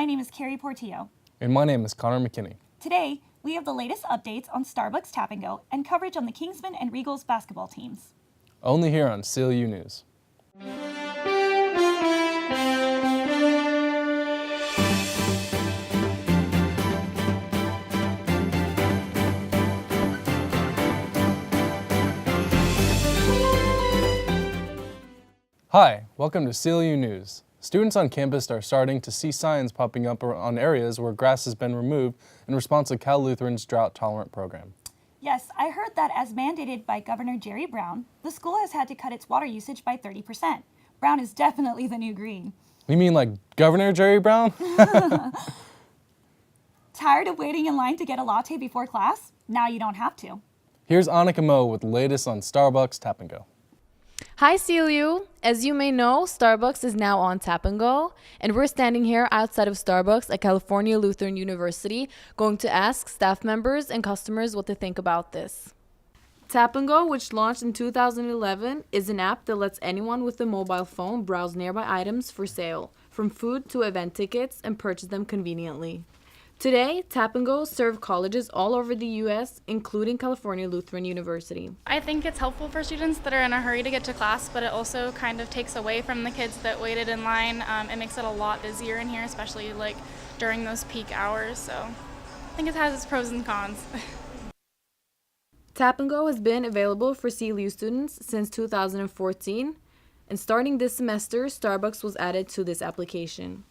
My name is Carrie Portillo. And my name is Connor McKinney. Today, we have the latest updates on Starbucks Tap & Go and coverage on the Kingsmen and Regals basketball teams. Only here on CLU News. Hi, welcome to CLU News. Students on campus are starting to see signs popping up on areas where grass has been removed in response to Cal Lutheran's drought-tolerant program. Yes, I heard that as mandated by Governor Jerry Brown, the school has had to cut its water usage by 30%. Brown is definitely the new green. You mean like Governor Jerry Brown? Tired of waiting in line to get a latte before class? Now you don't have to. Here's Annika Moe with the latest on Starbucks Tap & Go. Hi CLU! As you may know, Starbucks is now on Tap & Go, and we're standing here outside of Starbucks at California Lutheran University going to ask staff members and customers what they think about this. Tap & Go, which launched in 2011, is an app that lets anyone with a mobile phone browse nearby items for sale, from food to event tickets, and purchase them conveniently. Today, Tap & Go serve colleges all over the U.S., including California Lutheran University. I think it's helpful for students that are in a hurry to get to class, but it also kind of takes away from the kids that waited in line. It makes it a lot busier in here, especially like during those peak hours. So I think it has its pros and cons. Tap & Go has been available for CLU students since 2014, and starting this semester, Starbucks was added to this application.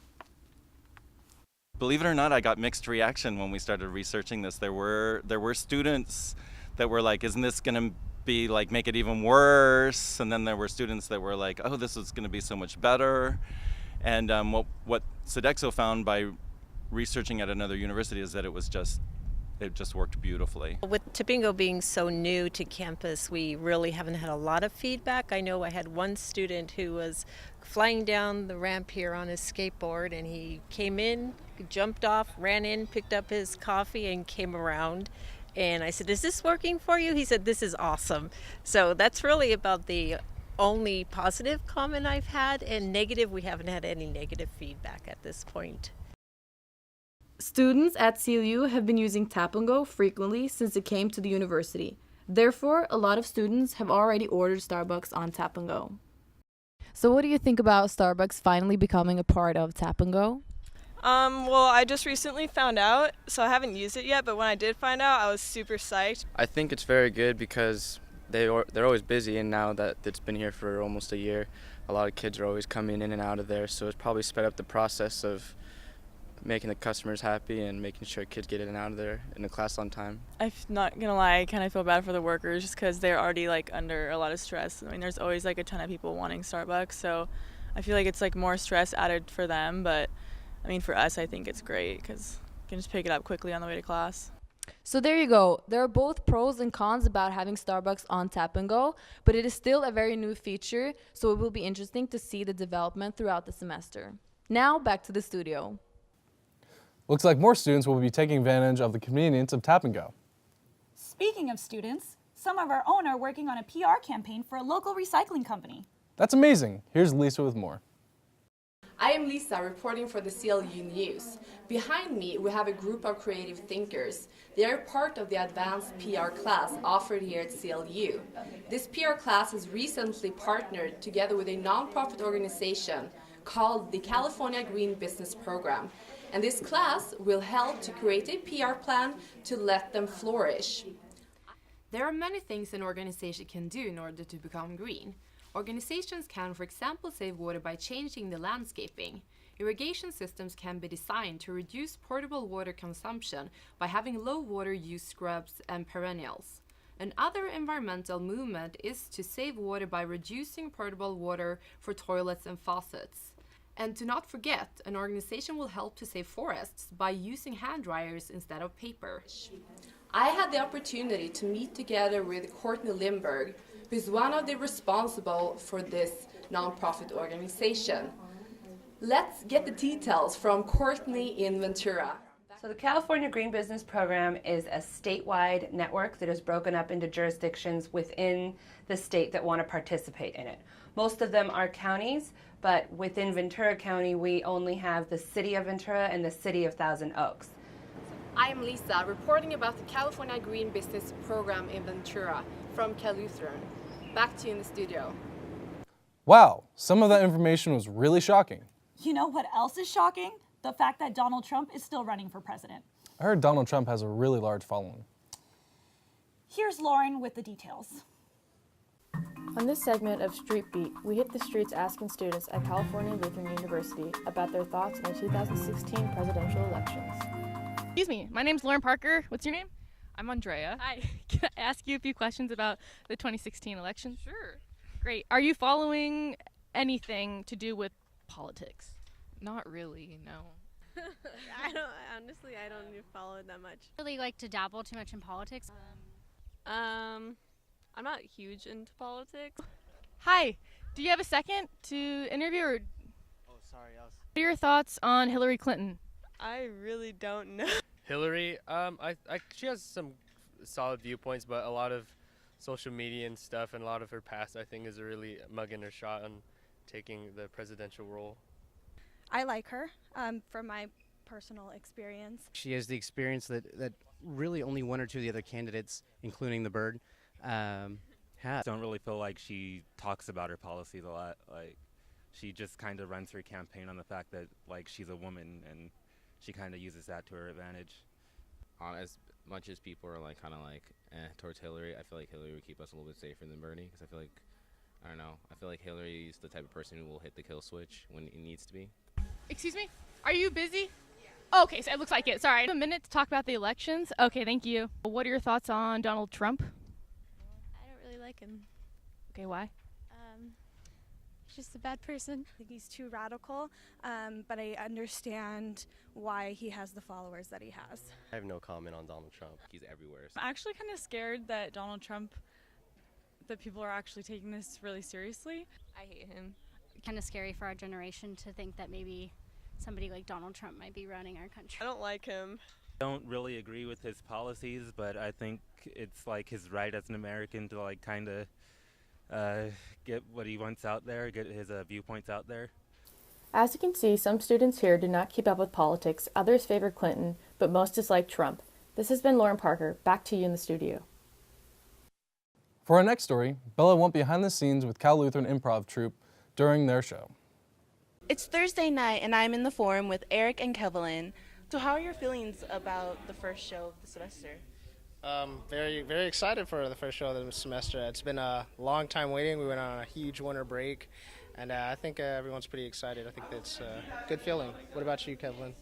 Believe it or not, I got mixed reaction when we started researching this. There were students that were like, isn't this going to be like make it even worse? And then there were students that were like, oh, this is going to be so much better. And what Sodexo found by researching at another university is that it just worked beautifully. With Tap & Go being so new to campus, we really haven't had a lot of feedback. I know I had one student who was flying down the ramp here on his skateboard, and he came in, jumped off, ran in, picked up his coffee, and came around. And I said, "Is this working for you?" He said, "This is awesome." So that's really about the only positive comment I've had, and negative, we haven't had any negative feedback at this point. Students at CLU have been using Tap & Go frequently since it came to the university. Therefore, a lot of students have already ordered Starbucks on Tap & Go. So what do you think about Starbucks finally becoming a part of Tap & Go? Well, I just recently found out, so I haven't used it yet, but when I did find out, I was super psyched. I think it's very good because they're always busy, and now that it's been here for almost a year, a lot of kids are always coming in and out of there, so it's probably sped up the process of making the customers happy and making sure kids get in and out of there in the class on time. I'm not gonna lie, I kind of feel bad for the workers just because they're already like under a lot of stress. I mean, there's always like a ton of people wanting Starbucks, so I feel like it's like more stress added for them, but I mean, for us, I think it's great because you can just pick it up quickly on the way to class. So there you go. There are both pros and cons about having Starbucks on Tap & Go, but it is still a very new feature, so it will be interesting to see the development throughout the semester. Now, back to the studio. Looks like more students will be taking advantage of the convenience of Tap & Go. Speaking of students, some of our own are working on a PR campaign for a local recycling company. That's amazing. Here's Lisa with more. I am Lisa, reporting for the CLU News. Behind me, we have a group of creative thinkers. They are part of the advanced PR class offered here at CLU. This PR class has recently partnered together with a nonprofit organization called the California Green Business Program. And this class will help to create a PR plan to let them flourish. There are many things an organization can do in order to become green. Organizations can, for example, save water by changing the landscaping. Irrigation systems can be designed to reduce portable water consumption by having low water use scrubs and perennials. Another environmental movement is to save water by reducing portable water for toilets and faucets. And to not forget, an organization will help to save forests by using hand dryers instead of paper. I had the opportunity to meet together with Courtney Lindberg, who is one of the responsible for this nonprofit organization. Let's get the details from Courtney in Ventura. So the California Green Business Program is a statewide network that is broken up into jurisdictions within the state that want to participate in it. Most of them are counties, but within Ventura County, we only have the city of Ventura and the city of Thousand Oaks. I am Lisa, reporting about the California Green Business Program in Ventura from CLU. Back to you in the studio. Wow, some of that information was really shocking. You know what else is shocking? The fact that Donald Trump is still running for president. I heard Donald Trump has a really large following. Here's Lauren with the details. On this segment of Street Beat, we hit the streets asking students at California Lutheran University about their thoughts on the 2016 presidential elections. Excuse me, my name's Lauren Parker. What's your name? I'm Andrea. Hi. Can I ask you a few questions about the 2016 election? Sure. Great. Are you following anything to do with politics? Not really, no. I don't even follow it that much. Really like to dabble too much in politics. I'm not huge into politics. Hi. Do you have a second to interview or? Oh, sorry. What are your thoughts on Hillary Clinton? I really don't know. Hillary, she has some solid viewpoints, but a lot of social media and stuff and a lot of her past, I think, is really mugging her shot on taking the presidential role. I like her from my personal experience. She has the experience that really only one or two of the other candidates, including the Bird, have. Don't really feel like she talks about her policies a lot. Like, she just kind of runs her campaign on the fact that, like, she's a woman, and she kind of uses that to her advantage. As much as people are like kind of like towards Hillary, I feel like Hillary would keep us a little bit safer than Bernie, because I feel like, I don't know, I feel like Hillary is the type of person who will hit the kill switch when it needs to be. Excuse me? Are you busy? Oh, okay, so it looks like it. Sorry. A minute to talk about the elections. Okay, thank you. What are your thoughts on Donald Trump? I don't really like him. Okay, why? He's just a bad person. I think he's too radical, but I understand why he has the followers that he has. I have no comment on Donald Trump. He's everywhere. I'm actually kind of scared that that people are actually taking this really seriously. I hate him. Kind of scary for our generation to think that maybe somebody like Donald Trump might be running our country. I don't like him. I don't really agree with his policies, but I think it's like his right as an American to like kind of get what he wants out there, get his viewpoints out there. As you can see, some students here do not keep up with politics, others favor Clinton, but most dislike Trump. This has been Lauren Parker. Back to you in the studio. For our next story, Bella went behind the scenes with Cal Lutheran Improv Troupe during their show. It's Thursday night and I'm in the forum with Eric and Kevlin. So how are your feelings about the first show of the semester? Very, very excited for the first show of the semester. It's been a long time waiting. We went on a huge winter break, and I think everyone's pretty excited. I think that's a good feeling. What about you, Kevlin?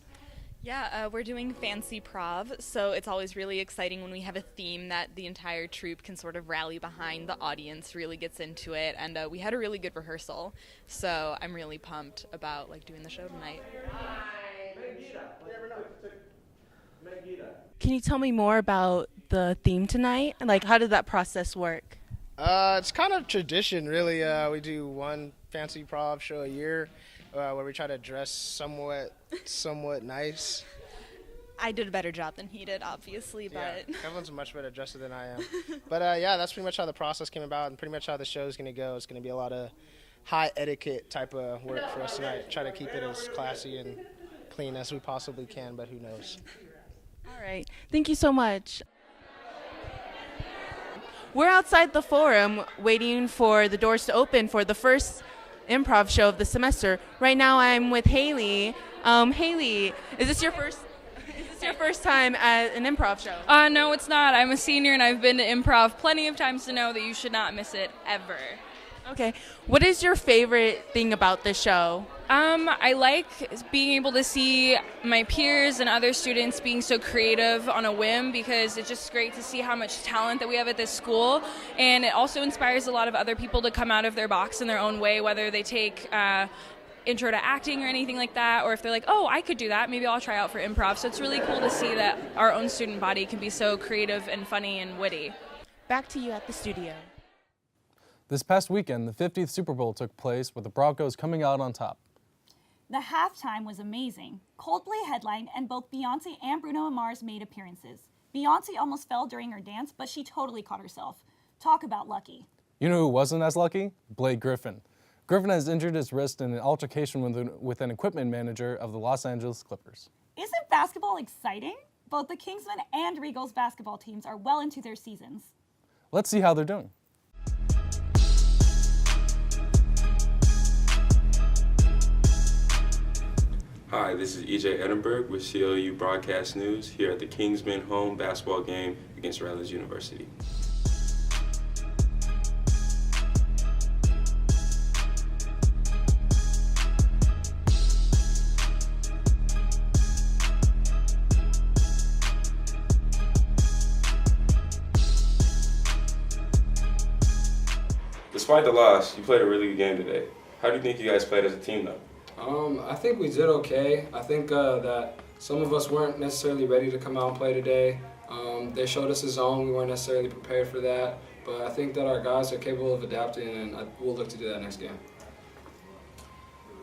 Yeah, we're doing fancy prov, so it's always really exciting when we have a theme that the entire troupe can sort of rally behind. The audience really gets into it, and we had a really good rehearsal, so I'm really pumped about doing the show tonight. Can you tell me more about the theme tonight? How did that process work? It's kind of tradition, really. We do one fancy prov show a year where we try to dress somewhat nice. I did a better job than he did, obviously, but... Yeah, Kevin's a much better dresser than I am. But yeah, that's pretty much how the process came about and pretty much how the show's going to go. It's going to be a lot of high etiquette type of work for us tonight. Try to keep it as classy and clean as we possibly can, but who knows. All right. Thank you so much. We're outside the forum waiting for the doors to open for the first improv show of the semester. Right now I'm with Haylee. Haylee, is this your first time at an improv show? No, it's not. I'm a senior and I've been to improv plenty of times to know that you should not miss it ever. Okay. What is your favorite thing about this show? I like being able to see my peers and other students being so creative on a whim, because it's just great to see how much talent that we have at this school, and it also inspires a lot of other people to come out of their box in their own way, whether they take intro to acting or anything like that, or if they're like, oh, I could do that, maybe I'll try out for improv. So it's really cool to see that our own student body can be so creative and funny and witty. Back to you at the studio. This past weekend, the 50th Super Bowl took place with the Broncos coming out on top. The halftime was amazing. Coldplay headlined and both Beyonce and Bruno Mars made appearances. Beyonce almost fell during her dance, but she totally caught herself. Talk about lucky. You know who wasn't as lucky? Blake Griffin. Griffin has injured his wrist in an altercation with an equipment manager of the Los Angeles Clippers. Isn't basketball exciting? Both the Kingsmen and Regals basketball teams are well into their seasons. Let's see how they're doing. Hi, this is EJ Edinburgh with CLU Broadcast News here at the Kingsmen home basketball game against Ramos University. Despite the loss, you played a really good game today. How do you think you guys played as a team though? I think we did okay. I think that some of us weren't necessarily ready to come out and play today. They showed us a zone. We weren't necessarily prepared for that. But I think that our guys are capable of adapting, and we'll look to do that next game.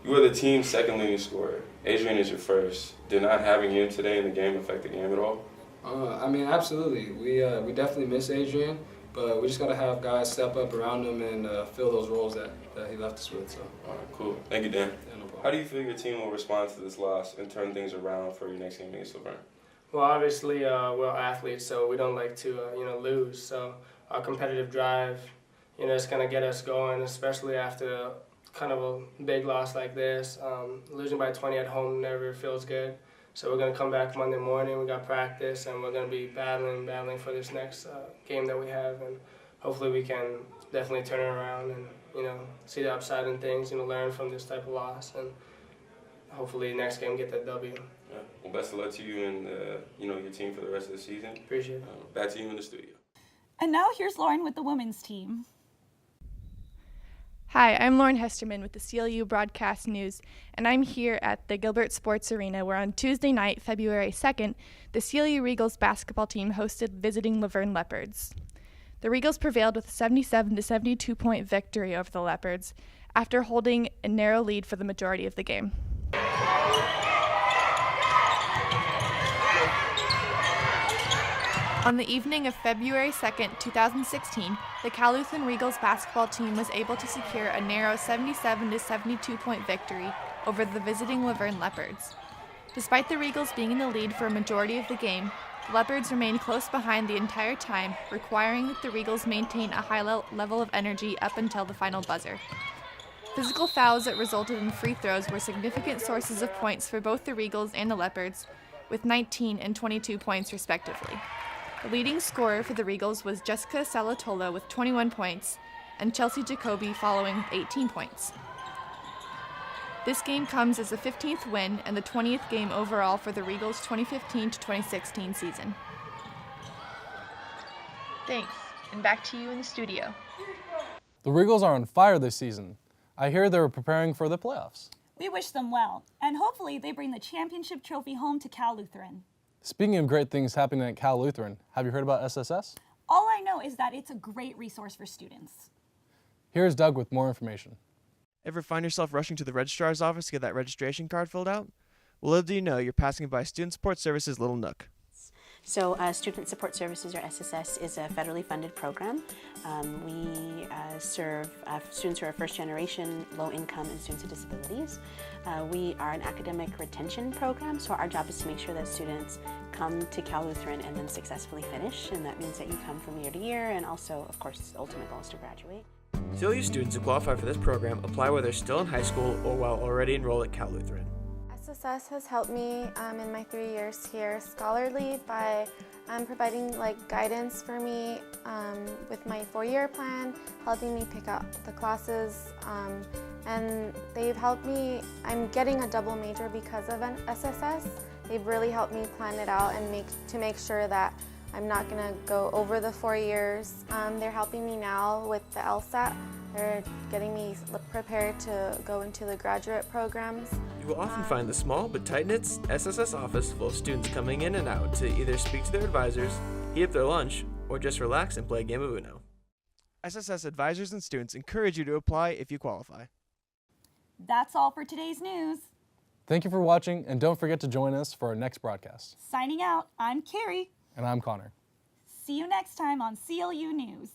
You were the team's second leading scorer. Adrian is your first. Did not having him today in the game affect the game at all? I mean, absolutely. We definitely miss Adrian, but we just got to have guys step up around him and fill those roles that he left us with. So. All right, cool. Thank you, Dan. Yeah, no problem. How do you feel your team will respond to this loss and turn things around for your next game against Laverne? Well, obviously, we're athletes, so we don't like to, lose. So our competitive drive, is going to get us going, especially after kind of a big loss like this. Losing by 20 at home never feels good. So we're going to come back Monday morning. We got practice, and we're going to be battling for this next game that we have, and hopefully we can definitely turn it around and see the upside in things. Learn from this type of loss, and hopefully next game get that W. Yeah. Well, best of luck to you and your team for the rest of the season. Appreciate it. Back to you in the studio. And now here's Lauren with the women's team. Hi, I'm Lauren Hesterman with the CLU Broadcast News, and I'm here at the Gilbert Sports Arena where on Tuesday night, February 2nd, the CLU Regals basketball team hosted visiting Laverne Leopards. The Regals prevailed with a 77 to 72 point victory over the Leopards after holding a narrow lead for the majority of the game. On the evening of February 2nd, 2016, the Caluthon Regals basketball team was able to secure a narrow 77 to 72 point victory over the visiting Laverne Leopards. Despite the Regals being in the lead for a majority of the game, the Leopards remained close behind the entire time, requiring that the Regals maintain a high level of energy up until the final buzzer. Physical fouls that resulted in free throws were significant sources of points for both the Regals and the Leopards, with 19 and 22 points respectively. The leading scorer for the Regals was Jessica Salatola with 21 points, and Chelsea Jacoby following with 18 points. This game comes as the 15th win and the 20th game overall for the Regals' 2015 to 2016 season. Thanks, and back to you in the studio. The Regals are on fire this season. I hear they're preparing for the playoffs. We wish them well, and hopefully they bring the championship trophy home to Cal Lutheran. Speaking of great things happening at Cal Lutheran, have you heard about SSS? All I know is that it's a great resource for students. Here's Doug with more information. Ever find yourself rushing to the registrar's office to get that registration card filled out? Well, little do you know, you're passing by Student Support Services' little nook. So Student Support Services, or SSS, is a federally funded program. We serve students who are first generation, low income, and students with disabilities. We are an academic retention program, so our job is to make sure that students come to Cal Lutheran and then successfully finish, and that means that you come from year to year, and also, of course, the ultimate goal is to graduate. CLU students who qualify for this program apply whether still in high school or while already enrolled at Cal Lutheran. SSS has helped me in my 3 years here scholarly by providing guidance for me with my 4-year plan, helping me pick out the classes, and they've helped me. I'm getting a double major because of an SSS. They've really helped me plan it out and make sure that I'm not going to go over the 4 years. They're helping me now with the LSAT. They're getting me prepared to go into the graduate programs. You will often find the small but tight-knit SSS office full of students coming in and out to either speak to their advisors, heat up their lunch, or just relax and play a game of Uno. SSS advisors and students encourage you to apply if you qualify. That's all for today's news. Thank you for watching, and don't forget to join us for our next broadcast. Signing out, I'm Carrie. And I'm Connor. See you next time on CLU News.